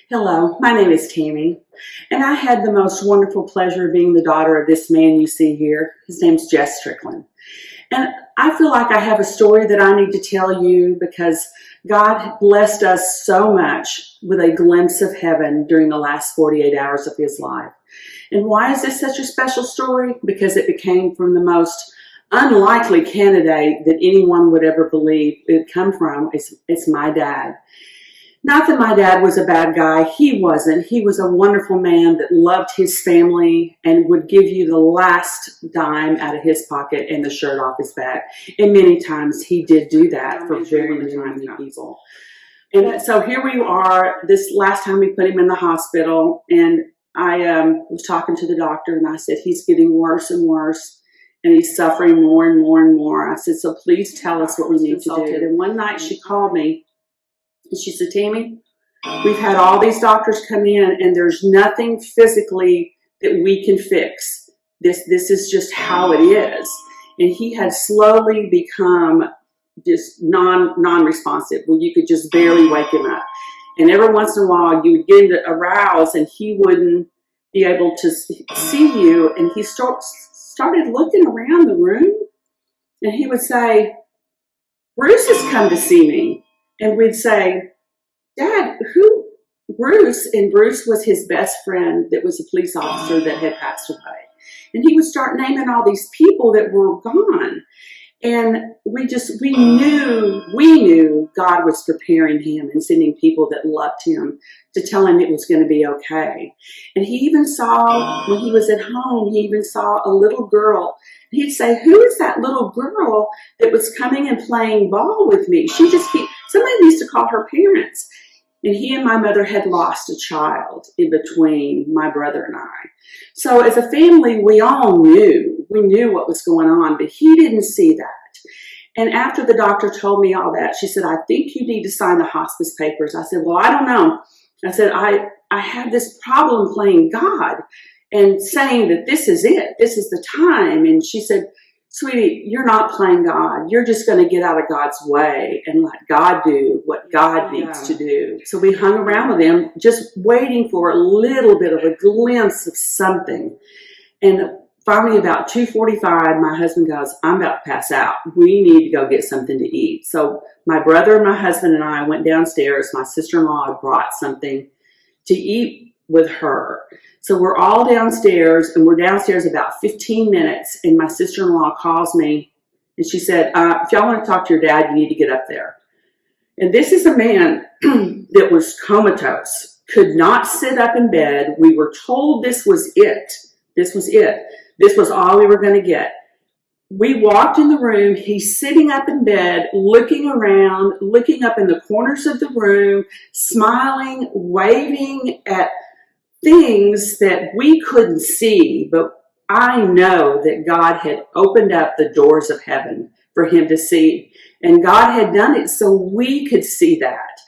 Hello, my name is Tammy, and I had the most wonderful pleasure of being the daughter of this man you see here. His name's Jess Strickland. And I feel like I have a story that I need to tell you because God blessed us so much with a glimpse of heaven during the last 48 hours of his life. And why is this such a special story? Because it became from the most unlikely candidate that anyone would ever believe it would come from. It's my dad. Not that my dad was a bad guy. He wasn't. He was a wonderful man that loved his family and would give you the last dime out of his pocket and the shirt off his back. And many times he did do that for very many people. And so here we are, this last time we put him in the hospital, and I was talking to the doctor, and I said, he's getting worse and worse, and he's suffering more and more and more. I said, so please tell us what we need to do. And one night she called me, and she said, Tammy, we've had all these doctors come in, and there's nothing physically that we can fix. This is just how it is. And he had slowly become just non-responsive, where you could just barely wake him up. And every once in a while, you would get him to arouse, and he wouldn't be able to see you. And he started looking around the room, and he would say, Bruce has come to see me. And we'd say, Dad, who? Bruce. And Bruce was his best friend that was a police officer that had passed away. And he would start naming all these people that were gone. And we knew God was preparing him and sending people that loved him to tell him it was going to be okay. And he even saw, when he was at home, he even saw a little girl. He'd say, who is that little girl that was coming and playing ball with me? Somebody needs to call her parents. And he and my mother had lost a child in between my brother and I. So as a family, we all knew. We knew what was going on, but he didn't see that. And after the doctor told me all that, she said, I think you need to sign the hospice papers. I said, well, I don't know. I said, I had this problem playing God and saying that this is it. This is the time. And she said, sweetie, you're not playing God. You're just going to get out of God's way and let God do what God needs to do. So we hung around with him, just waiting for a little bit of a glimpse of something. And finally, about 2:45, my husband goes, I'm about to pass out. We need to go get something to eat. So my brother and my husband and I went downstairs. My sister-in-law had brought something to eat with her. So we're all downstairs, and we're downstairs about 15 minutes, and my sister-in-law calls me, and she said, if y'all want to talk to your dad, you need to get up there. And this is a man that was comatose, could not sit up in bed. We were told this was it. This was it. This was all we were going to get. We walked in the room. He's sitting up in bed, looking around, looking up in the corners of the room, smiling, waving at things that we couldn't see, but I know that God had opened up the doors of heaven for him to see. And God had done it so we could see that.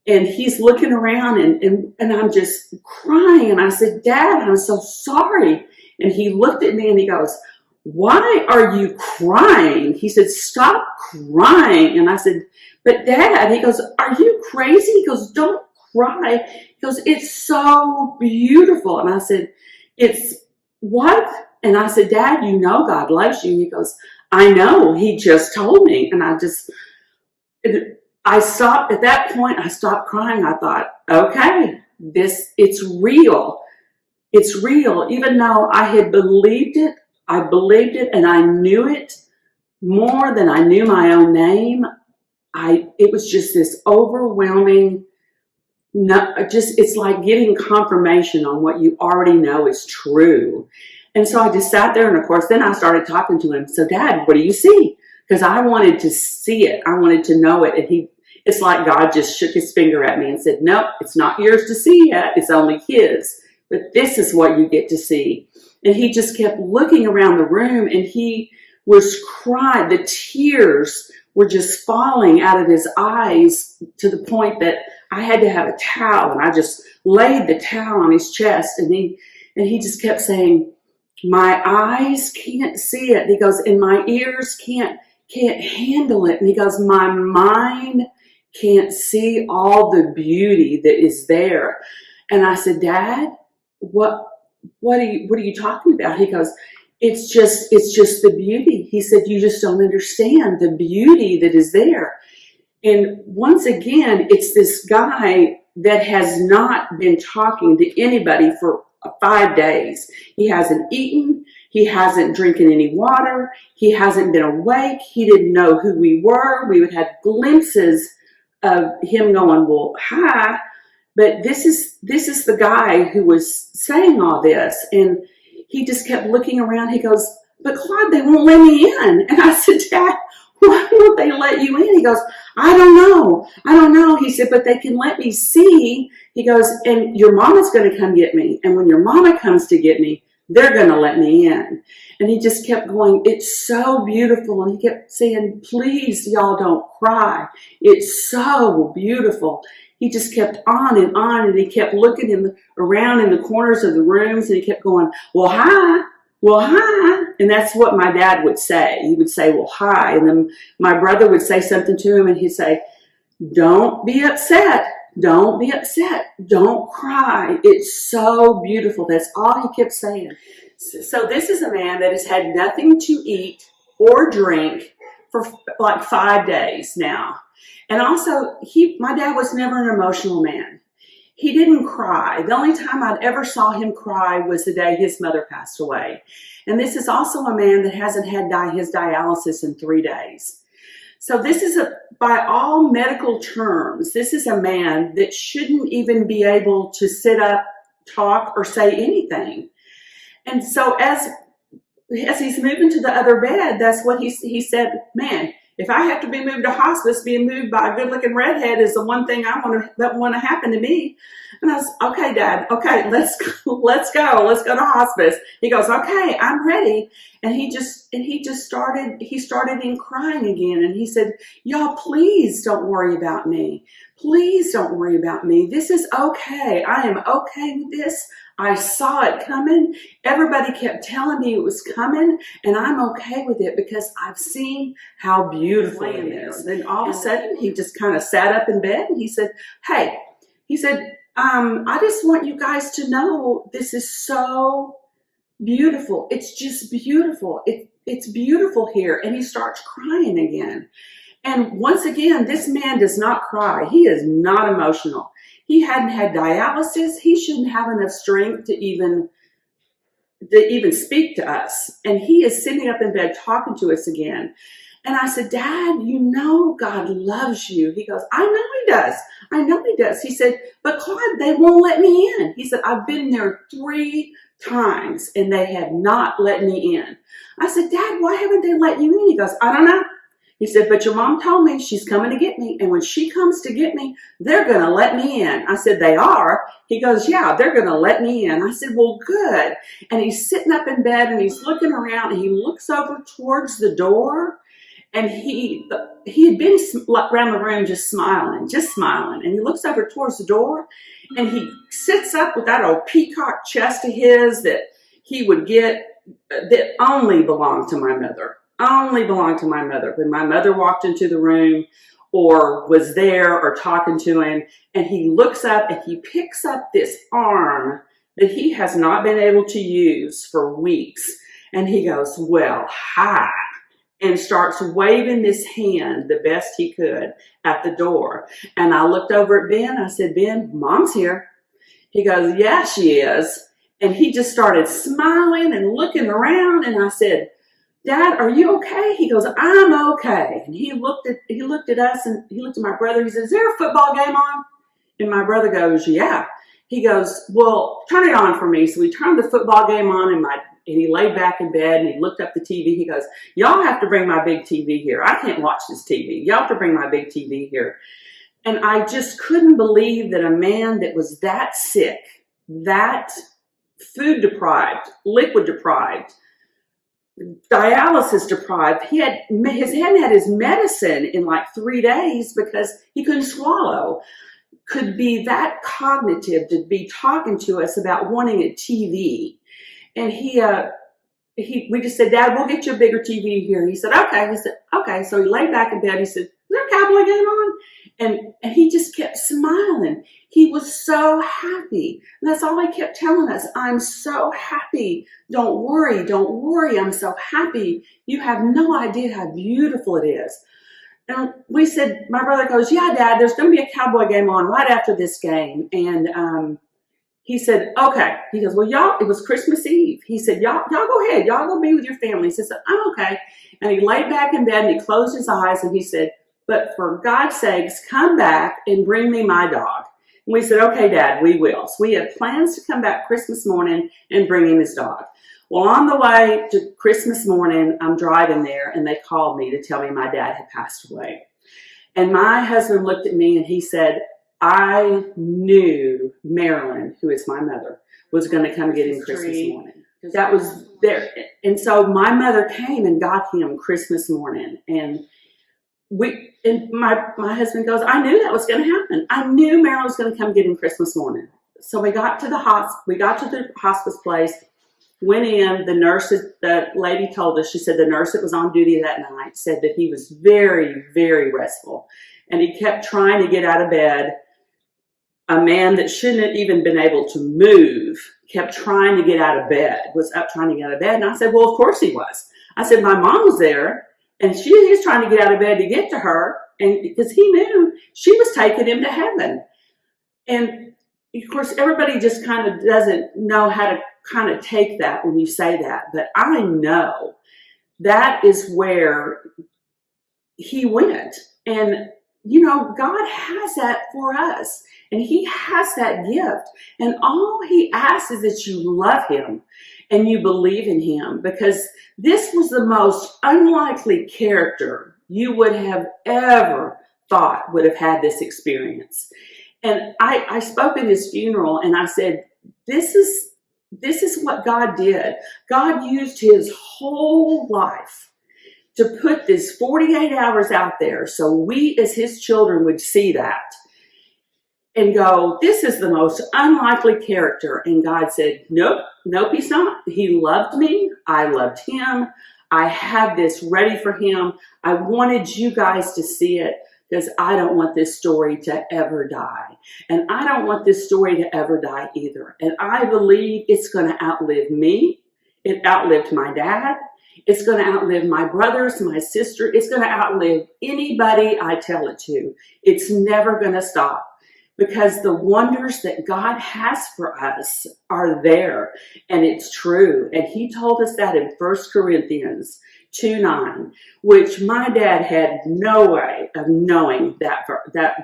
And he's looking around, and I'm just crying. And I said, Dad, I'm so sorry. And he looked at me and he goes, why are you crying? He said, stop crying. And I said, but Dad, he goes, are you crazy? He goes, don't cry. He goes, it's so beautiful. And I said, it's what? And I said, Dad, you know God loves you. He goes, I know. He just told me. And I stopped at that point. I stopped crying. I thought, okay, it's real. It's real. Even though I had believed it, and I knew it more than I knew my own name. It was just this overwhelming, it's like getting confirmation on what you already know is true. And so I just sat there, and of course, then I started talking to him. So, Dad, what do you see? Because I wanted to see it. I wanted to know it. And it's like God just shook his finger at me and said, nope, it's not yours to see yet. It's only his. But this is what you get to see. And he just kept looking around the room, and he was crying. The tears were just falling out of his eyes to the point that I had to have a towel, and I just laid the towel on his chest, and he just kept saying, my eyes can't see it. He goes, and my ears can't handle it. And he goes, my mind can't see all the beauty that is there. And I said, Dad, what are you talking about? He goes, it's just the beauty. He said, you just don't understand the beauty that is there. And once again, it's this guy that has not been talking to anybody for 5 days. He hasn't eaten. He hasn't drinking any water. He hasn't been awake. He didn't know who we were. We would have glimpses of him going, well, hi. But this is the guy who was saying all this. And he just kept looking around. He goes, but Claude, they won't let me in. And I said, Dad, why won't they let you in? He goes, I don't know. He said, but they can let me see. He goes, and your mama's going to come get me. And when your mama comes to get me, they're going to let me in. And he just kept going, it's so beautiful. And he kept saying, please, y'all don't cry. It's so beautiful. He just kept on, and he kept looking around in the corners of the rooms, and he kept going, well, hi. And that's what my dad would say. He would say, well, hi. And then my brother would say something to him, and he'd say, don't be upset. Don't be upset. Don't cry. It's so beautiful. That's all he kept saying. So this is a man that has had nothing to eat or drink for like 5 days now. And also, my dad was never an emotional man. He didn't cry. The only time I'd ever saw him cry was the day his mother passed away. And this is also a man that hasn't had his dialysis in 3 days. So this is by all medical terms, this is a man that shouldn't even be able to sit up, talk, or say anything. And so as he's moving to the other bed, that's what he said, man, if I have to be moved to hospice, being moved by a good-looking redhead is the one thing that want to happen to me. And I was, okay, Dad, okay, let's go. Let's go to hospice. He goes, okay, I'm ready. And he started in crying again. And he said, y'all, please don't worry about me. Please don't worry about me. This is okay. I am okay with this. I saw it coming. Everybody kept telling me it was coming, and I'm okay with it because I've seen how beautiful it is. Then all of a sudden, he just kind of sat up in bed, and he said, hey, I just want you guys to know this is so beautiful. It's just beautiful. It's beautiful here. And he starts crying again. And once again, this man does not cry. He is not emotional. He hadn't had dialysis. He shouldn't have enough strength to even speak to us. And he is sitting up in bed talking to us again. And I said, Dad, you know God loves you. He goes, I know he does. I know he does. He said, but Claude, they won't let me in. He said, I've been there 3 times and they have not let me in. I said, Dad, why haven't they let you in? He goes, I don't know. He said, but your mom told me she's coming to get me. And when she comes to get me, they're going to let me in. I said, they are? He goes, yeah, they're going to let me in. I said, well, good. And he's sitting up in bed and he's looking around and he looks over towards the door. And he had been around the room just smiling. And he looks over towards the door and he sits up with that old peacock chest of his that he would get that only belonged to my mother. When my mother walked into the room or was there or talking to him, and he looks up and he picks up this arm that he has not been able to use for weeks. And he goes, well, hi, and starts waving this hand the best he could at the door. And I looked over at Ben. I said, Ben, Mom's here. He goes, yeah, she is. And he just started smiling and looking around. And I said, Dad, are you okay? He goes, I'm okay. And he looked at us and he looked at my brother. He said, is there a football game on? And my brother goes, yeah. He goes, well, turn it on for me. So we turned the football game on and he laid back in bed and he looked up the TV. He goes, y'all have to bring my big TV here. I can't watch this TV. Y'all have to bring my big TV here. And I just couldn't believe that a man that was that sick, that food deprived, liquid deprived, dialysis deprived, he hadn't had his medicine in like 3 days because he couldn't swallow, could be that cognitive to be talking to us about wanting a TV. And we just said, Dad, we'll get you a bigger TV here. He said, okay. He said, okay. So he laid back in bed. He said, is there a Cowboy game on? And he just kept smiling. He was so happy. And that's all he kept telling us. I'm so happy. Don't worry. Don't worry. I'm so happy. You have no idea how beautiful it is. And we said, my brother goes, yeah, Dad, there's going to be a Cowboy game on right after this game. And he said, okay. He goes, well, y'all, it was Christmas Eve. He said, y'all go ahead. Y'all go be with your family. He said, I'm okay. And he laid back in bed and he closed his eyes and he said, but for God's sakes, come back and bring me my dog. And we said, okay, Dad, we will. So we had plans to come back Christmas morning and bring him his dog. Well, on the way to Christmas morning, I'm driving there and they called me to tell me my dad had passed away. And my husband looked at me and he said, I knew Marilyn, who is my mother, was going to come get him Christmas morning. That was there. And so my mother came and got him Christmas morning. And my husband goes, I knew that was going to happen. I knew Marilyn was going to come get him Christmas morning. So we got to the hospice place, went in. The lady told us, she said the nurse that was on duty that night said that he was very, very restful. And he kept trying to get out of bed. A man that shouldn't have even been able to move kept trying to get out of bed, was up trying to get out of bed. And I said, well, of course he was. I said, my mom was there. And he was trying to get out of bed to get to her, and because he knew she was taking him to heaven. And of course, everybody just kind of doesn't know how to kind of take that when you say that. But I know that is where he went. And, you know, God has that for us. And he has that gift. And all he asks is that you love him and you believe in him, because this was the most unlikely character you would have ever thought would have had this experience. And I spoke at his funeral and I said, this is what God did. God used his whole life to put this 48 hours out there so we as his children would see that and go, this is the most unlikely character. And God said, nope, he's not. He loved me. I loved him. I had this ready for him. I wanted you guys to see it because I don't want this story to ever die. And I don't want this story to ever die either. And I believe it's going to outlive me. It outlived my dad. It's going to outlive my brothers, my sister. It's going to outlive anybody I tell it to. It's never going to stop. Because the wonders that God has for us are there, and it's true. And he told us that in 1 Corinthians 2:9, which my dad had no way of knowing that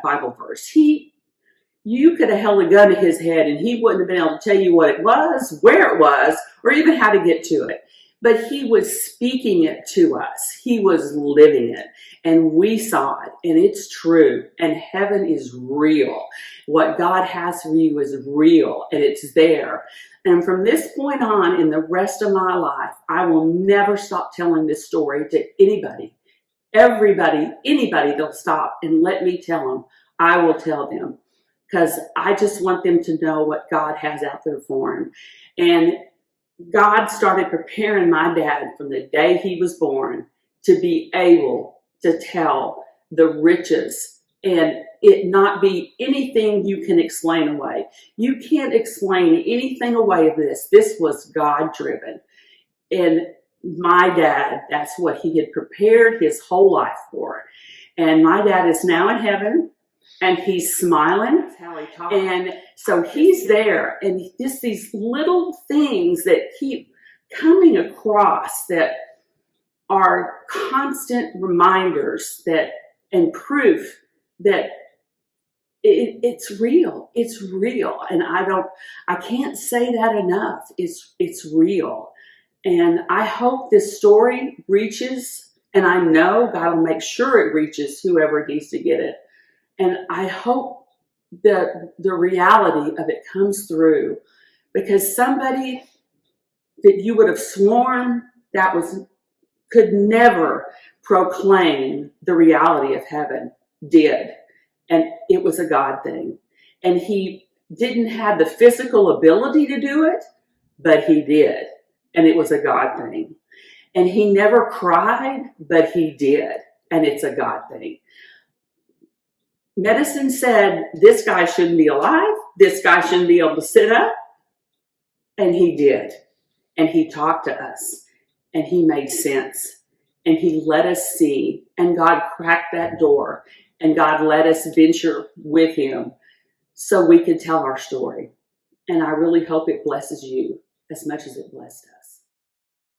Bible verse. You could have held a gun to his head, and he wouldn't have been able to tell you what it was, where it was, or even how to get to it. But he was speaking it to us. He was living it. And we saw it. And it's true. And heaven is real. What God has for you is real. And it's there. And from this point on, in the rest of my life, I will never stop telling this story to anybody. Everybody, anybody that'll stop and let me tell them, I will tell them. Because I just want them to know what God has out there for them. And God started preparing my dad from the day he was born to be able to tell the riches and it not be anything you can explain away. You can't explain anything away of this. This was God driven. And my dad, that's what he had prepared his whole life for. And my dad is now in heaven. And he's smiling. That's how he talks. And so he's there. And just these little things that keep coming across that are constant reminders that and proof that it's real. It's real. And I can't say that enough. It's real. And I hope this story reaches, and I know God will make sure it reaches whoever needs to get it. And I hope that the reality of it comes through, because somebody that you would have sworn that could never proclaim the reality of heaven did. And it was a God thing. And he didn't have the physical ability to do it, but he did. And it was a God thing. And he never cried, but he did. And it's a God thing. medicine said this guy shouldn't be alive, this guy shouldn't be able to sit up, and he did. And he talked to us, and he made sense, and he let us see, and God cracked that door, and God let us venture with him so we could tell our story. And I really hope it blesses you as much as it blessed us.